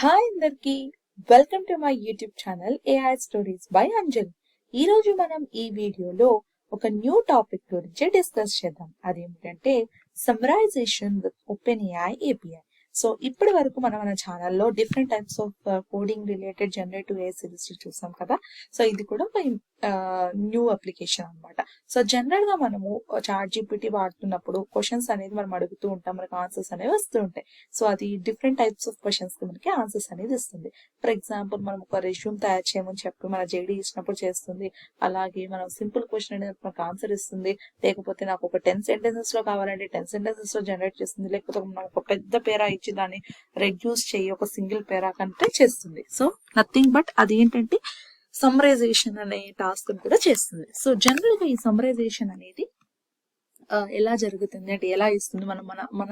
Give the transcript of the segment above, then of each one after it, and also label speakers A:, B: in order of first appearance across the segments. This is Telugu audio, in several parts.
A: హాయ్ అందరికి welcome to my YouTube channel AI stories by Anjali. ఈ రోజు మనం ఈ వీడియోలో ఒక న్యూ టాపిక్ గురించి డిస్కస్ చేద్దాం. అదేమిటంటే summarisation with open AI API. So ఇప్పటి వరకు మనం మన ఛానల్లో different types of coding related generative AI series చూసాం కదా. సో ఇది కూడా ఒక న్యూ అప్లికేషన్ అన్నమాట. సో జనరల్ గా మనము చాట్ జీపీటీ వాడుతున్నప్పుడు క్వశ్చన్స్ అనేది మనం అడుగుతూ ఉంటాం, మనకు ఆన్సర్స్ అనేవి వస్తూ ఉంటాయి. సో అది డిఫరెంట్ టైప్స్ ఆఫ్ క్వశ్చన్స్ కి మనకి ఆన్సర్స్ అనేది ఇస్తుంది. ఫర్ ఎగ్జాంపుల్ మనం ఒక రెజ్యూమ్ తయారు చేయమని చెప్పి మన జేడీ ఇచ్చినప్పుడు చేస్తుంది. అలాగే మనం సింపుల్ క్వశ్చన్ అనేది మనకు ఆన్సర్ ఇస్తుంది. లేకపోతే నాకు ఒక 10 సెంటెన్సెస్ లో కావాలంటే 10 సెంటెన్సెస్ లో జనరేట్ చేస్తుంది. లేకపోతే మనం ఒక పెద్ద పేరా ఇచ్చి దాన్ని రెడ్యూస్ చేయి ఒక సింగిల్ పేరా కంటే చేస్తుంది. సో నథింగ్ బట్ అది ఏంటంటే సమ్మరైజేషన్ అనే టాస్క్ కూడా చేస్తుంది. సో జనరల్ గా ఈ సమ్మరైజేషన్ అనేది ఎలా జరుగుతుంది అంటే ఎలా ఇస్తుంది మనం మన మన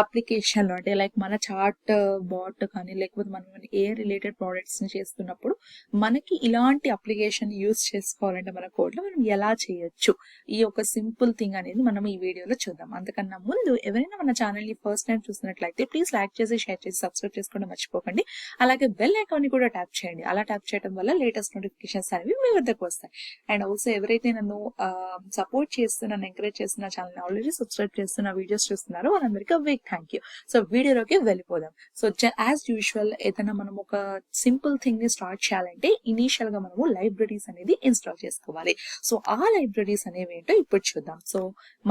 A: అప్లికేషన్ లో, అంటే లైక్ మన చాట్ బాట్ కానీ లేకపోతే మనం ఏ రిలేటెడ్ ప్రోడక్ట్స్ ని చేస్తున్నప్పుడు మనకి ఇలాంటి అప్లికేషన్ యూస్ చేసుకోవాలంటే మన కోడ్ లో మనం ఎలా చేయొచ్చు, ఈ ఒక సింపుల్ థింగ్ అనేది మనం ఈ వీడియోలో చూద్దాం. అంతకన్నా ముందు ఎవరైనా మన ఛానల్ ని ఫస్ట్ టైం చూసినట్లయితే ప్లీజ్ లైక్ చేసి షేర్ చేసి సబ్స్క్రైబ్ చేసుకోవడం మర్చిపోకండి. అలాగే బెల్ ఐకాన్ ని కూడా ట్యాప్ చేయండి. అలా ట్యాప్ చేయడం వల్ల లేటెస్ట్ నోటిఫికేషన్స్ అనేవి మీ వద్దకు వస్తాయి. అండ్ ఆల్సో ఎవరైతే నన్ను సపోర్ట్ చేస్తున్న ఎంకరేజ్ చేస్తున్న ఛానల్ ఆల్రెడీ సబ్స్క్రైబ్ చేస్తున్న వీడియోస్ చూస్తున్నారో వాళ్ళందరికీ బిగ్ థ్యాంక్ యూ. సో వీడియోలోకి వెళ్ళిపోదాం. సో యాజ్ యూజువల్ ఏదైనా మనం ఒక సింపుల్ థింగ్ ని స్టార్ట్ చేయాలంటే ఇనీషియల్ గా మనము లైబ్రరీస్ అనేది ఇన్స్టాల్ చేసుకోవాలి. సో ఆ లైబ్రరీస్ అనేవి ఏంటో ఇప్పుడు చూద్దాం. సో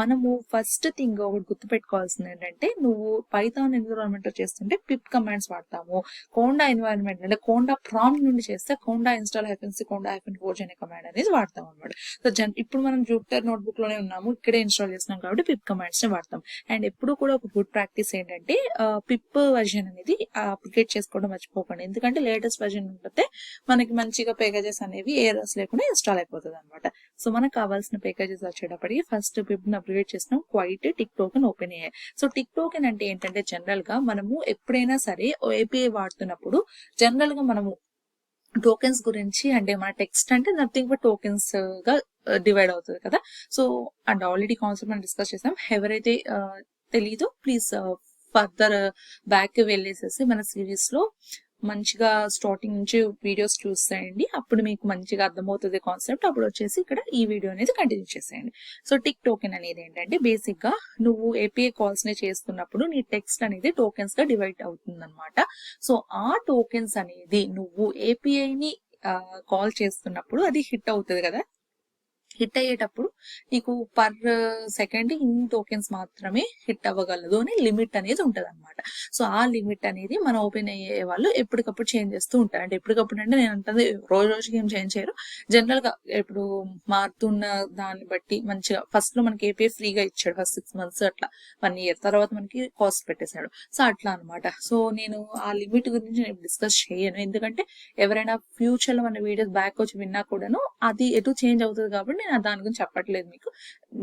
A: మనము ఫస్ట్ థింగ్ ఒకటి గుర్తుపెట్టుకోవాల్సింది ఏంటంటే, నువ్వు పైథాన్ ఎన్విరాన్మెంట్ చేస్తుంటే పిప్ కమాండ్స్ వాడతాము. కోండా ఎన్విరాన్మెంట్ అంటే కోండా ప్రాంప్ట్ నుండి చేస్తే కోండా ఇన్స్టాల్ -c కోండా -forge అనే కమాండ్ అనేది వాడతాం అనమాట. సో ఇప్పుడు మనం జూపిటర్ నోట్బుక్ లోనే ఉన్నాము, ఇక్కడే ఇన్స్టాల్ చేస్తున్నాం కాబట్టి పిప్ కమాండ్స్ ని వాడతాం. అండ్ ఎప్పుడు కూడా ఒక గుడ్ ప్రాక్టీస్ ఏంటంటే పిప్ వర్జన్ అనేది అప్డేట్ చేసుకోవడం మర్చిపోకండి. ఎందుకంటే లేటెస్ట్ వర్జన్ ఉంటే మనకి మంచిగా ప్యాకేజెస్ అనేవి ఎర్రర్స్ లేకుండా ఇన్స్టాల్ అయిపోతుంది అనమాట. సో మనకు కావాల్సిన ప్యాకేజెస్ వచ్చేటప్పటికి ఫస్ట్ పిప్ ని అప్గ్రేడ్ చేసినాం, quite, tick token, open AI. So tick token అంటే ఏంటంటే జనరల్ గా మనము ఎప్పుడైనా సరే ఏపీఐ వాడుతున్నప్పుడు జనరల్ గా మనము టోకెన్స్ గురించి అంటే మన టెక్స్ట్ అంటే నథింగ్ బట్ టోకెన్స్ గా డివైడ్ అవుతుంది కదా. సో అండ్ ఆల్రెడీ కాన్సెప్ట్ మనం డిస్కస్ చేసాం. ఎవరైతే తెలీదో ప్లీజ్ ఫర్దర్ బ్యాక్ వెళ్ళేసేసి మన సిరీస్ లో మంచిగా స్టార్టింగ్ నుంచి వీడియోస్ చూసేయండి. అప్పుడు మీకు మంచిగా అర్థమవుతుంది కాన్సెప్ట్. అప్పుడు వచ్చేసి ఇక్కడ ఈ వీడియో అనేది కంటిన్యూ చేసేయండి. సో టిక్ టోకెన్ అనేది ఏంటంటే బేసిక్ గా నువ్వు ఏపీఐ కాల్స్ ని చేస్తున్నప్పుడు నీ టెక్స్ట్ అనేది టోకెన్స్ గా డివైడ్ అవుతుంది అనమాట. సో ఆ టోకెన్స్ అనేది నువ్వు ఏపీఐని కాల్ చేస్తున్నప్పుడు అది హిట్ అవుతుంది కదా. హిట్ అయ్యేటప్పుడు నీకు పర్ సెకండ్ ఇన్ని టోకెన్స్ మాత్రమే హిట్ అవ్వగలదు అని లిమిట్ అనేది ఉంటది అనమాట. సో ఆ లిమిట్ అనేది మన ఓపెన్ అయ్యే వాళ్ళు ఎప్పటికప్పుడు చేంజ్ చేస్తూ ఉంటారు. అంటే ఎప్పటికప్పుడు అంటే నేను అంటుంది రోజుకి ఏం చేంజ్ చేయరు. జనరల్ గా ఇప్పుడు మారుతున్న దాన్ని బట్టి మంచిగా ఫస్ట్ లో మనకి ఏపీఐ ఫ్రీగా ఇచ్చాడు ఫస్ట్ 6 months అట్లా 1 year తర్వాత మనకి కాస్ట్ పెట్టేశాడు. సో అట్లా అనమాట. సో నేను ఆ లిమిట్ గురించి నేను డిస్కస్ చేయను, ఎందుకంటే ఎవరైనా ఫ్యూచర్ లో మన వీడియోస్ బ్యాక్ వచ్చి విన్నా కూడాను అది ఎటు చేంజ్ అవుతుంది కాబట్టి నేను దాని గురించి చెప్పట్లేదు మీకు.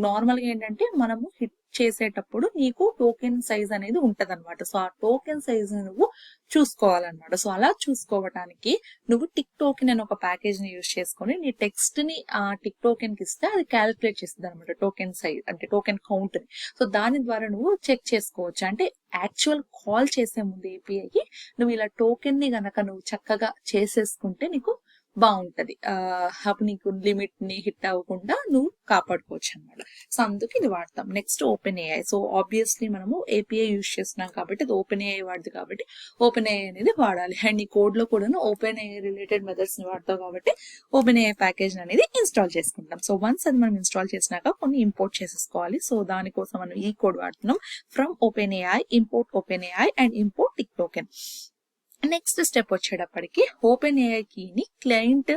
A: నార్మల్ గా ఏంటంటే మనము హిట్ చేసేటప్పుడు నీకు టోకెన్ సైజ్ అనేది ఉంటది అనమాట. సో ఆ టోకెన్ సైజ్ నువ్వు చూసుకోవాలన్నమాట. సో అలా చూసుకోవటానికి నువ్వు టిక్ టోకెన్ అనే ఒక ప్యాకేజ్ ని యూజ్ చేసుకొని నీ టెక్స్ట్ ని ఆ టిక్ టోకెన్ కి ఇస్తే అది క్యాలిక్యులేట్ చేస్తుంది అనమాట, టోకెన్ సైజ్ అంటే టోకెన్ కౌంట్ ని. సో దాని ద్వారా నువ్వు చెక్ చేసుకోవచ్చు. అంటే యాక్చువల్ కాల్ చేసే ముందు ఏపీఐకి నువ్వు ఇలా టోకెన్ ని గనక నువ్వు చక్కగా చేసేసుకుంటే నీకు బాగుంటది. అప్పుడు నీకు లిమిట్ ని హిట్ అవ్వకుండా నువ్వు కాపాడుకోవచ్చు అనమాట. సో అందుకు ఇది వాడతాం. Next open AI. So obviously మనము ఏపీఐ యూజ్ చేస్తున్నాం కాబట్టి అది ఓపెన్ ఏఐ వాడదు కాబట్టి ఓపెన్ ఏఐ అనేది వాడాలి. అండ్ ఈ కోడ్ లో కూడా ఓపెన్ ఏఐ రిలేటెడ్ మెథడ్స్ ని వాడతావు కాబట్టి ఓపెన్ ఏఐ ప్యాకేజ్ అనేది ఇన్స్టాల్ చేసుకుంటాం. సో వన్స్ అది మనం ఇన్స్టాల్ చేసినాక కొన్ని ఇంపోర్ట్ చేసేసుకోవాలి. సో దానికోసం మనం ఈ కోడ్ వాడుతున్నాం, from open AI import open AI and import tick token. Next step వచ్చేటప్పటికి ఓపెన్ ఏఐ కీని క్లయింట్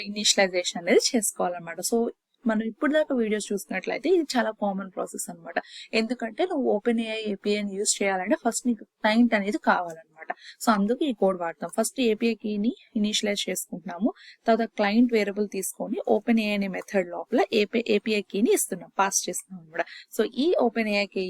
A: ఇనిషియలైజేషన్ అనేది చేసుకోవాలన్నమాట. సో మనం ఇప్పుడు దాకా వీడియోస్ చూసినట్లయితే ఇది చాలా కామన్ ప్రాసెస్ అనమాట. ఎందుకంటే నువ్వు ఓపెన్ ఏఐ ఏపీఐని యూజ్ చేయాలంటే ఫస్ట్ నీకు క్లయింట్ అనేది కావాలన్నమాట. సో అందుకు ఈ కోడ్ వాడతాం. ఫస్ట్ ఏపీఐ కీని ఇనిషియలైజ్ చేసుకుంటున్నాము, తర్వాత క్లయింట్ వేరియబుల్ తీసుకొని ఓపెన్ ఏఐ అనే మెథడ్ లోపల ఏపీఐ కీని ఇస్తున్నాం, పాస్ చేస్తున్నాం అనమాట. సో ఈ ఓపెన్ ఏఐ కీ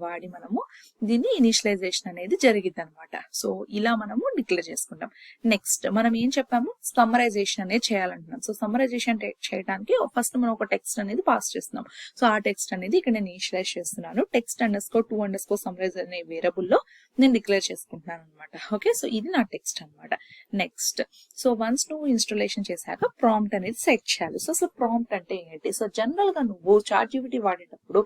A: వాడి మనము దీన్ని ఇనిషియలైజేషన్ అనేది జరిగింది అనమాట. సో ఇలా మనము డిక్లేర్ చేసుకుంటాం. నెక్స్ట్ మనం ఏం చెప్పాము, సమ్మరైజేషన్ అనేది చేయాలంటున్నాం. సో సమ్మరైజేషన్ చేయడానికి ఫస్ట్ మనం ఒక టెక్స్ట్ అనేది పాస్ చేస్తున్నాం. సో ఆ టెక్స్ట్ అనేది ఇక్కడ నేను ఇనిషియలైజ్ చేస్తున్నాను. టెక్స్ట్ _2_summarize అనే వేరియబుల్ లో నేను డిక్లేర్ చేసుకుంటున్నాను అనమాట. అనమాట. ఓకే, సో ఇది నా టెక్స్ట్ అనమాట. నెక్స్ట్, సో వన్స్ నువ్వు ఇన్స్టాలేషన్ చేశాక ప్రాంప్ట్ అనేది సెట్ చేయాలి. సో ప్రాంప్ట్ అంటే ఏంటి? సో జనరల్ గా నువ్వు ChatGPT వాడేటప్పుడు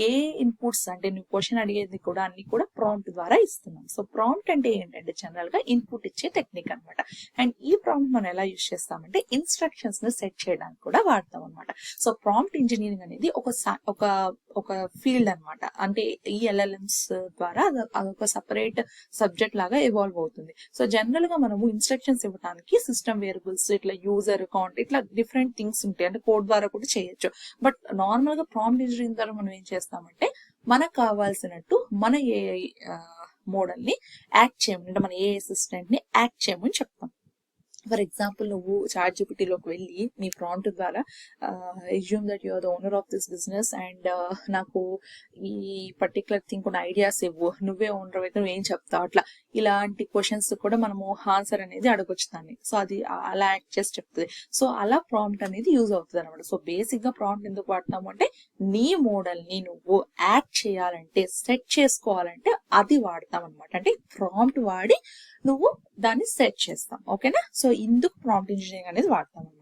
A: ఏ ఇన్పుట్స్ అంటే నువ్వు క్వశ్చన్ అడిగేది కూడా అన్ని కూడా ప్రాంప్ట్ ద్వారా ఇస్తున్నాం. సో ప్రాంప్ట్ అంటే ఏంటంటే జనరల్ గా ఇన్పుట్ ఇచ్చే టెక్నిక్ అనమాట. అండ్ ఈ ప్రాంప్ట్ మనం ఎలా యూజ్ చేస్తామంటే ఇన్స్ట్రక్షన్స్ ని సెట్ చేయడానికి కూడా వాడతాం అనమాట. సో ప్రాంప్ట్ ఇంజనీరింగ్ అనేది ఒక ఫీల్డ్ అనమాట. అంటే ఈ LLMs ద్వారా అదొక సపరేట్ సబ్జెక్ట్ లాగా ఎవాల్వ్ అవుతుంది. సో జనరల్ గా మనము ఇన్స్ట్రక్షన్స్ ఇవ్వడానికి సిస్టమ్ వేరియబుల్స్, ఇట్లా యూజర్ అకౌంట్, ఇట్లా డిఫరెంట్ థింగ్స్ ఉంటాయి. అంటే కోడ్ ద్వారా కూడా చేయొచ్చు. బట్ నార్మల్ గా ప్రాంప్ట్ ఇంజనీరింగ్ ద్వారా మనం ఏం చేస్తామంటే మనకు కావాల్సినట్టు మన AI మోడల్ ని యాక్ట్ చేయమని, అంటే మన AI అసిస్టెంట్ ని యాక్ట్ చేయమని చెప్తాం. ఫర్ ఎగ్జాంపుల్, నువ్వు ChatGPT లోకి వెళ్ళి నీ ప్రాంప్ట్ ద్వారా assume that you are the owner of this business and నాకు ఈ పర్టికులర్ థింగ్ కొన్ని ఐడియాస్ ఇవ్వు, నువ్వే ఓనర్ అయితే నువ్వేం చెప్తావు, అట్లా ఇలాంటి క్వశ్చన్స్ కూడా మనము ఆన్సర్ అనేది అడగొచ్చు దాన్ని. సో అది అలా యాక్ట్ చేసి చెప్తుంది. సో అలా ప్రాంప్ట్ అనేది యూజ్ అవుతుంది అనమాట. సో బేసిక్ గా ప్రాంప్ట్ ఎందుకు వాడతాము అంటే నీ మోడల్ ని నువ్వు యాక్ట్ చేయాలంటే, సెట్ చేసుకోవాలంటే అది వాడతాం అనమాట. అంటే ప్రాంప్ట్ వాడి నువ్వు దాన్ని సెట్ చేస్తాం. ఓకేనా? సో ఇందుకు ప్రాంప్ట్ ఇంజనీరింగ్ అనేది వాడతాం అనమాట.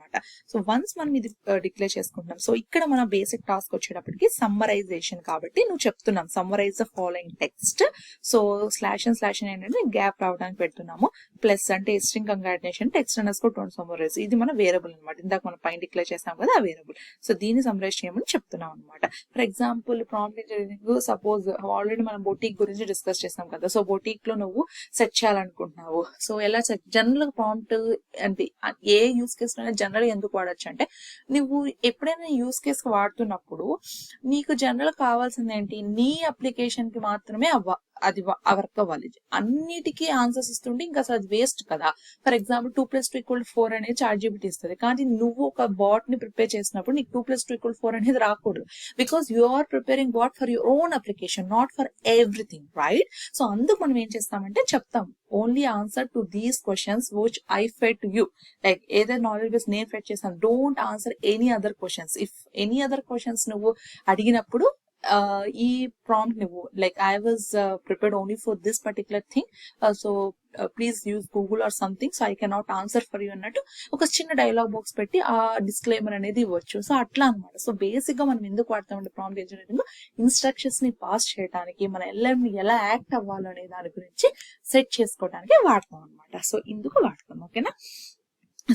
A: సో వన్స్ మనం ఇది డిక్లేర్ చేసుకుంటాం. సో ఇక్కడ మన బేసిక్ టాస్క్ వచ్చేటప్పటికి సమ్మరైజేషన్ కాబట్టి నువ్వు చెప్తున్నాం summarise the following text. So // ఏంటంటే గ్యాప్ రావడానికి పెడుతున్నాము. ప్లస్ అంటే string concatenation text underscore don't summarise, ఇది మన వేరియబుల్ అనమాట. ఇందాక మనం పైన డిక్లేర్ చేస్తాం కదా ఆ వేరియబుల్. సో దీన్ని సమ్మరైజ్ చేయమని చెప్తున్నాం అనమాట. For example prompt engineering, suppose already మనం బొటీక్ గురించి డిస్కస్ చేస్తాం కదా. సో బొటీక్ లో నువ్వు సెట్ చేయాలనుకుంటున్నావు. సో ఎలా సెట్, జనరల్ గా ప్రాంప్ట్ అంటే ఏ యూస్ కేస్ లో జనరల్ ఎందుకు వాడచ్చు అంటే, నువ్వు ఎప్పుడైనా యూస్ కేస్ వాడుతున్నప్పుడు నీకు జనరల్ కావాల్సింది ఏంటి, నీ అప్లికేషన్ కి మాత్రమే అది వర్క్ అవ్వాలి. అన్నిటికీ ఆన్సర్స్ ఇస్తుంటే ఇంకా అసలు అది వేస్ట్ కదా. ఫర్ ఎగ్జాంపుల్ 2+2 = 4 అనేది ChatGPT ఇస్తుంది. కానీ నువ్వు ఒక బాట్ ని ప్రిపేర్ చేసినప్పుడు నీకు 2+2 = 4 అనేది రాకూడదు. Because you are preparing bot for your own application, not for everything, right? So అందుకు మనం ఏం చేస్తామంటే చెప్తాం, only answer to these questions which I fed to you. Like ఏదైనా నాలెడ్జ్ బేస్ నేను ఫెడ్ చేస్తాను, don't answer any other questions. If any other questions నువ్వు అడిగినప్పుడు ఈ ప్రాంప్ట్ నువ్వు like I was prepared only for this particular thing, so please use Google or something, so I cannot answer for you అన్నట్టు ఒక చిన్న డైలాగ్ బాక్స్ పెట్టి ఆ డిస్క్లైమర్ అనేది ఇవ్వచ్చు. సో అట్లా అనమాట. సో బేసిక్ గా మనం ఎందుకు వాడతామంటే ప్రాంప్ట్ ఇంజనీరింగ్ ఇన్స్ట్రక్షన్స్ ని పాస్ చేయడానికి, మన LLM ఎలా యాక్ట్ అవ్వాలనే దాని గురించి సెట్ చేసుకోవడానికి వాడతాం అనమాట. సో ఇందుకు వాడతాం. ఓకేనా?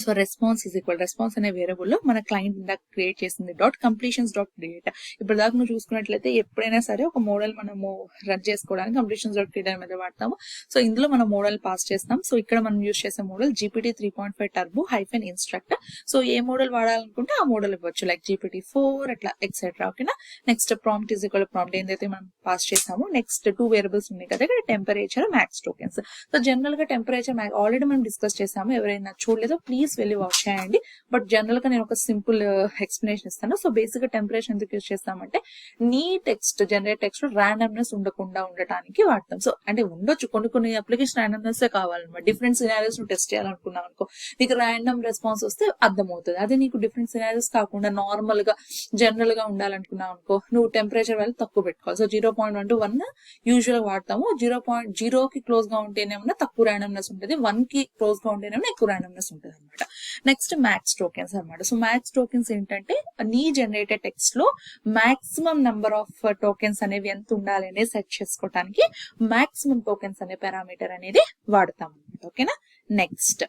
A: సో రెస్పాన్స్ అనే వేరియబుల్ లో మన క్లయింట్ ఇందాక క్రియేట్ చేసింది .completions.create. ఇప్పుడు దాకా నువ్వు చూసుకున్నట్లయితే ఎప్పుడైనా సరే ఒక మోడల్ మనము రన్ చేసుకోవడానికి completions.create అనేది వాడతాము. సో ఇందులో మనం మోడల్ పాస్ చేస్తాం. సో ఇక్కడ మనం యూజ్ చేసే model GPT 3.5 turbo -instruct. So ఏ మోడల్ వాడాలనుకుంటే ఆ మోడల్ ఇవ్వచ్చు, లైక్ GPT-4 అట్లా ఎక్సెట్రా. ఓకేనా? నెక్స్ట్ ప్రాంప్ట్ ప్రాంప్ట్ ఏంటైతే మనం పాస్ చేసామో నెక్స్ట్ 2 వేరియబుల్స్ ఉన్నాయి కదా ఇక్కడ, temperature, max tokens. So general గా టెంపరేచర్ ఆల్రెడీ మనం డిస్కస్ చేసాము. ఎవరైనా చూడలేదో ప్లీజ్ వెళ్ళి వాచ్ చేయండి. బట్ జనరల్ గా నేను ఒక సింపుల్ ఎక్స్ప్లెనేషన్ ఇస్తాను. సో బేసిక్ గా టెంపరేచర్ ఎందుకు యూజ్ చేస్తామంటే నీ టెక్స్ట్ జనరేట్ టెక్స్ట్ లో ర్యాండమ్నెస్ ఉండకుండా ఉండటానికి వాడతాం. సో అంటే ఉండొచ్చు, కొన్ని అప్లికేషన్ ర్యాండమ్నెస్ కావాలన్నమాట. డిఫరెంట్ సినారియోస్ నువ్వు టెస్ట్ చేయాలనుకున్నావు అనుకో, నీకు ర్యాండమ్ రెస్పాన్స్ వస్తే అర్థమవుతుంది. అదే నీకు డిఫరెంట్ సినారియోస్ కాకుండా నార్మల్ గా జనరల్ గా ఉండాలనుకున్నావు అనుకో, నువ్వు టెంపరేచర్ వాల్యూ తక్కువ పెట్టుకోవాలి. సో 0.1 to 1 యూజువల్ గా వాడతాము. 0.0 కి క్లోజ్ గా ఉంటేనేమన్నా తక్కువ ర్యాండమ్నెస్ ఉంటుంది, 1 కి క్లోజ్ గా ఉంటేనేమన్నా ఎక్కువ ర్యాండమ్నెస్ ఉంటుంది అనమాట. నెక్స్ట్ మ్యాక్స్ టోకెన్స్ అనమాట. సో మ్యాక్స్ టోకెన్స్ ఏంటంటే నీ జనరేటెడ్ టెక్స్ట్ లో మాక్సిమం నెంబర్ ఆఫ్ టోకెన్స్ అనేవి ఎంత ఉండాలి అనేది సెట్ చేసుకోవడానికి మాక్సిమం టోకెన్స్ అనే పారామీటర్ అనేది వాడతాం అనమాట. ఓకేనా? నెక్స్ట్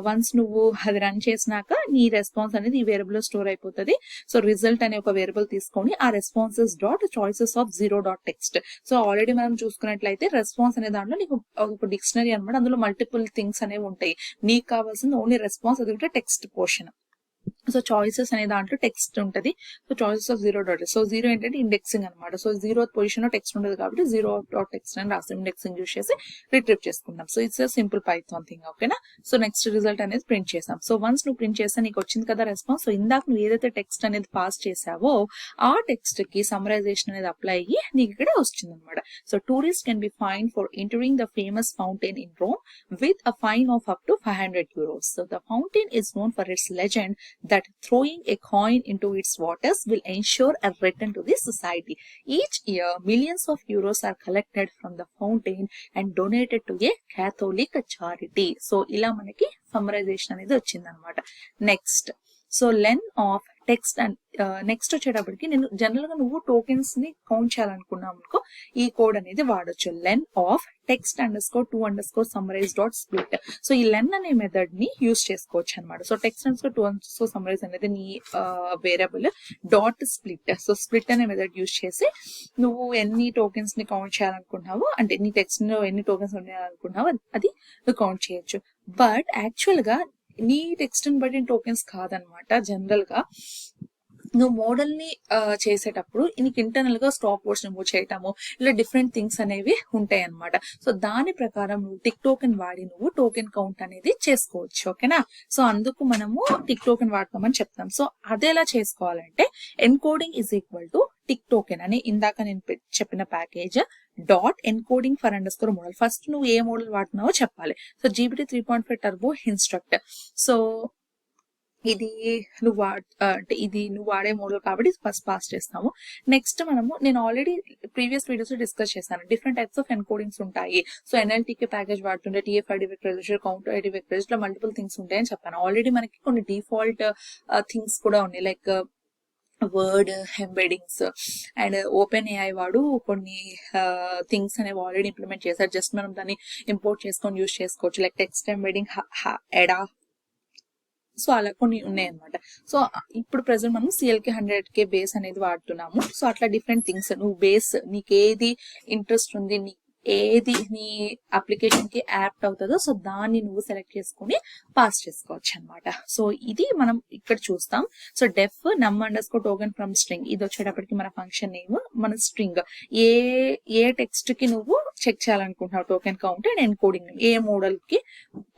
A: వన్స్ నువ్వు అది రన్ చేసినాక నీ రెస్పాన్స్ అనేది ఈ వేరియబుల్ లో స్టోర్ అయిపోతుంది. సో రిజల్ట్ అనే ఒక వేరియబుల్ తీసుకొని ఆ responses .choices of 0.text. So already మనం చూసుకున్నట్లయితే రెస్పాన్స్ అనే దాంట్లో నీకు ఒక డిక్షనరీ అనమాట. అందులో మల్టిపుల్ థింగ్స్ అనేవి ఉంటాయి. నీకు కావాల్సింది ఓన్లీ రెస్పాన్స్, అది కూడా టెక్స్ట్ పోర్షన్. సో చాయిసెస్ అనే దాంట్లో టెక్స్ట్ ఉంటుంది. So choices of 0.text. So 0 ఏంటంటే ఇండెక్సింగ్ అనమాట. సో 0th పొజిషన్ లో టెక్స్ట్ ఉంటుంది కాబట్టి 0.text అని రాస్తాం. ఇండెక్సింగ్ యూజ్ చేసి రిట్రీవ్ చేసుకుంటాం. So it's simple Python thing. ఓకేనా? సో నెక్స్ట్ రిజల్ట్ అనేది ప్రింట్ చేసాం. సో వన్స్ నువ్వు ప్రింట్ చేస్తే నీకు వచ్చింది కదా రెస్పాన్స్. సో ఇందాక నువ్వు ఏదైతే టెక్స్ట్ అనేది పాస్ చేసావో ఆ టెక్స్ట్ కి సమరైజేషన్ అనేది అప్లై అయ్యి నీకు ఇక్కడ వచ్చింది అనమాట. So tourist can be fine for entering the famous fountain in Rome with a fine of up to 500 euros. So the fountain is known for its legend that throwing a coin into its waters will ensure a return to the society. Each year, millions of euros are collected from the fountain and donated to a Catholic charity. So, ఇలా మనకి సమ్మరైజేషన్ అనేది వచ్చిందనమాట. Next, so len of text and next వచ్చేటప్పటికి నేను జనరల్ గా నువ్వు టోకెన్స్ ని కౌంట్ చేయాలనుకున్నావు అనుకో, ఈ కోడ్ అనేది వాడొచ్చు. Len of text _2_ summarize dot split. So ఈ లెన్ అనే మెథడ్ ని యూస్ చేసుకోవచ్చు అనమాట. సో టెక్స్ట్ _2_ సమ్మరైజ్ అనేది నీ variable dot split. So split అనే మెథడ్ యూస్ చేసి నువ్వు ఎన్ని టోకెన్స్ ని కౌంట్ చేయాలనుకున్నావో, అంటే నీ టెక్స్ట్ లో ఎన్ని టోకెన్స్ ఉన్నాయాలనుకున్నావో అది నువ్వు కౌంట్ చేయొచ్చు. బట్ యాక్చువల్ గా నీ టెక్స్ట్ ని బట్టి టోకెన్స్ కాదనమాట. జనరల్ గా నువ్వు మోడల్ ని చేసేటప్పుడు నీకు ఇంటర్నల్ గా స్టాప్ వర్డ్స్ రిమూవ్ చేయటము, ఇలా డిఫరెంట్ థింగ్స్ అనేవి ఉంటాయి అనమాట. సో దాని ప్రకారం నువ్వు టిక్ టోకెన్ వాడి నువ్వు టోకెన్ కౌంట్ అనేది చేసుకోవచ్చు. ఓకేనా? సో అందుకు మనము టిక్ టోకెన్ వాడతామని చెప్తాం. సో అదే ఎలా చేసుకోవాలంటే encoding is equal to tick token అని ఇందాక నేను చెప్పిన package dot encoding for _ model. First నువ్వు ఏ మోడల్ వాడుతున్నావో చెప్పాలి. So GPT 3.5 turbo instruct. So ఇది నువ్వు అంటే ఇది నువ్వు వాడే మోడల్ కాబట్టి ఫస్ట్ పాస్ చేస్తాము. నెక్స్ట్ నేను ఆల్రెడీ ప్రీవియస్ వీడియోస్ లో డిస్కస్ చేశాను. డిఫరెంట్ టైప్స్ ఆఫ్ ఎన్కోడింగ్స్ ఉంటాయి. సో NLTK ప్యాకేజ్ వాడుతుంటే TF-ID వెక్టరైజేషన్, కౌంటర్-ID వెక్టరైజేషన్, ఇట్లా మల్టిపుల్ థింగ్స్ ఉంటాయని చెప్పాను. ఆల్రెడీ మనకి కొన్ని డిఫాల్ట్ థింగ్స్ కూడా ఉన్నాయి, like word embeddings and open AI వాడు కొన్ని థింగ్స్ అనేవి ఆల్రెడీ ఇంప్లిమెంట్ చేశారు. జస్ట్ మనం దాన్ని ఇంపోర్ట్ చేసుకొని యూజ్ చేసుకోవచ్చు, లైక్ టెక్స్ట్ ఎంబెడింగ్, ఎడా. సో అలా కొన్ని ఉన్నాయి అనమాట. సో ఇప్పుడు ప్రెసెంట్ మనం CLK 100K బేస్ అనేది వాడుతున్నాము. సో అట్లా డిఫరెంట్ థింగ్స్ నువ్వు బేస్ నీకు ఏది ఇంట్రెస్ట్ ఉంది, ఏది నీ అప్లికేషన్ కి యాప్ట్ అవుతుందో సో దాన్ని నువ్వు సెలెక్ట్ చేసుకుని పాస్ చేసుకోవచ్చు అనమాట. సో ఇది మనం ఇక్కడ చూస్తాం. So deaf num_token from string, ఇది వచ్చేటప్పటికి మన ఫంక్షన్ నేమ్, మన స్ట్రింగ్ ఏ టెక్స్ట్ కి నువ్వు చెక్ చేయాలనుకుంటున్నావు టోకెన్ కౌంట్ అండ్ ఎన్కోడింగ్ ఏ మోడల్ కి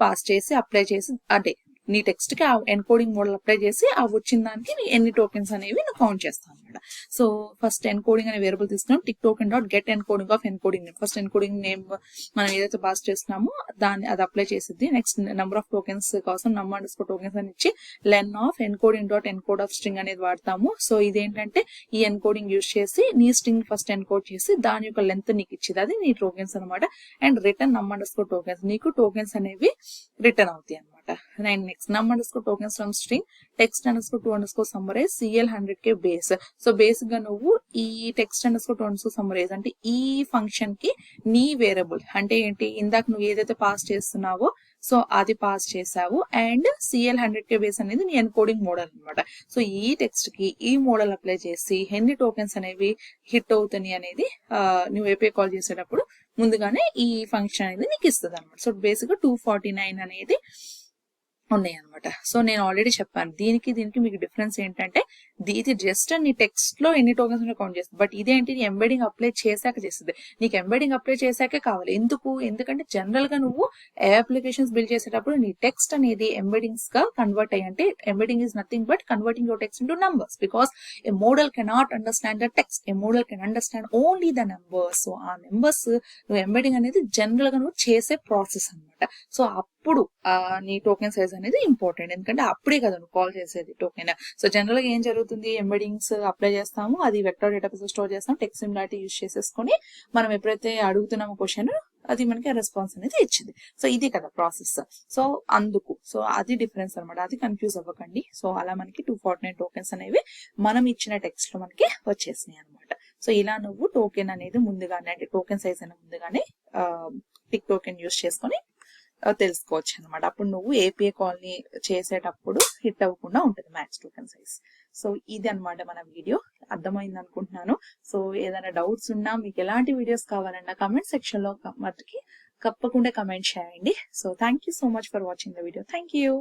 A: పాస్ చేసి అప్లై చేసి, అంటే నీ టెక్స్ట్ కి ఆ ఎన్కోడింగ్ మోడల్ అప్లై చేసి ఆ వచ్చిన దానికి ఎన్ని టోకెన్స్ అనేవి నువ్వు కౌంట్ చేస్తావు అనమాట. సో ఫస్ట్ ఎన్కోడింగ్ అనే వేరియబుల్ తీసుకున్నాం. Tick token dot get encoding of encoding name. First encoding name మనం ఏదైతే పాస్ చేస్తున్నామో దాన్ని అది అప్లై చేసిద్ది. నెక్స్ట్ నెంబర్ ఆఫ్ టోకెన్స్ కోసం num_tokens అని ఇచ్చి len of encoding dot encode of string అనేది వాడతాము. సో ఇదేంటంటే ఈ ఎన్కోడింగ్ యూజ్ చేసి నీ స్ట్రింగ్ ఫస్ట్ ఎన్కోడ్ చేసి దాని యొక్క లెంత్ నీకు ఇచ్చేది, అది నీ టోకెన్స్ అనమాట. అండ్ రిటర్న్ num_tokens, నీకు టోకెన్స్ అనేవి రిటర్న్ అవుతాయి అనమాట. Next num_tokens from string text _2_ summarise CL 100K base. So basic గా నువ్వు ఈ టెక్స్ట్ _2_ సమ్మరైజ్ అంటే ఈ ఫంక్షన్ కి నీ వేరియబుల్ అంటే ఏంటి, ఇందాక నువ్వు ఏదైతే పాస్ చేస్తున్నావో సో అది పాస్ చేసావు. అండ్ CL 100K బేస్ అనేది నీ ఎన్కోడింగ్ మోడల్ అనమాట. సో ఈ టెక్స్ట్ కి ఈ మోడల్ అప్లై చేసి ఎన్ని టోకెన్స్ అనేవి హిట్ అవుతాయి అనేది నువ్వు API కాల్ చేసేటప్పుడు ముందుగానే ఈ ఫంక్షన్ అనేది నీకు ఇస్తుంది అనమాట. సో బేసిక్ గా 249 అనేది ఉన్నాయి అనమాట. సో నేను ఆల్రెడీ చెప్పాను దీనికి మీకు డిఫరెన్స్ ఏంటంటే ఇది జస్ట్ నీ టెక్స్ట్ లో ఎన్ని టోకెన్స్ కౌంట్ చేస్తుంది, బట్ ఇదేంటి నీ ఎంబెడింగ్ అప్లై చేశాక చేస్తుంది. నీకు ఎంబెడింగ్ అప్లై చేశాకే కావాలి. ఎందుకంటే జనరల్ గా నువ్వు ఏ అప్లికేషన్స్ బిల్డ్ చేసేటప్పుడు నీ టెక్స్ట్ అనేది ఎంబెడింగ్స్ గా కన్వర్ట్ అయ్యి, అంటే embedding is nothing but converting your text into numbers, because A model cannot understand the text, A model can understand only the numbers. So ఆ నెంబర్స్ నువ్వు ఎంబెడింగ్ అనేది జనరల్ గా నువ్వు చేసే ప్రాసెస్ అనమాట. సో అప్పుడు నీ టోకెన్ సైజ్ అనేది ఇంపార్టెంట్, ఎందుకంటే అప్పుడే కదా నువ్వు కాల్ చేసేది టోకెన్. సో జనరల్ గా ఏం జరుగుతుంది, ఎంబెడింగ్స్ అప్లై చేస్తాము, అది వెక్టర్ డేటాబేస్ స్టోర్ చేస్తాం, టెక్స్ట్ సిమిలారిటీ యూజ్ చేసేసుకొని మనం ఎప్పుడైతే అడుగుతున్నామో క్వశ్చన్ అది మనకి రెస్పాన్స్ అనేది ఇచ్చింది. సో ఇది కదా ప్రాసెస్. సో అందుకు సో అది డిఫరెన్స్ అనమాట, అది కన్ఫ్యూజ్ అవ్వకండి. సో అలా మనకి 249 టోకెన్స్ అనేవి మనం ఇచ్చిన టెక్స్ట్ లో మనకి వచ్చేసినాయి అనమాట. సో ఇలా నువ్వు టోకెన్ అనేది ముందుగానే, అంటే టోకెన్ సైజ్ అనేది ముందుగానే టిక్ టోకెన్ యూజ్ చేసుకొని తెలుసుకోవచ్చు అనమాట. అప్పుడు నువ్వు API కాల్ ని చేసేటప్పుడు హిట్ అవ్వకుండా ఉంటుంది మ్యాక్స్ టోకెన్ సైజ్. సో ఇది అనమాట మన వీడియో. అర్థమైంది అనుకుంటున్నాను. సో ఏదైనా డౌట్స్ ఉన్నా, మీకు ఎలాంటి వీడియోస్ కావాలన్నా కమెంట్ సెక్షన్ లో మటుకి తప్పకుండా కమెంట్ చేయండి. So thank you so much for watching the video. Thank you.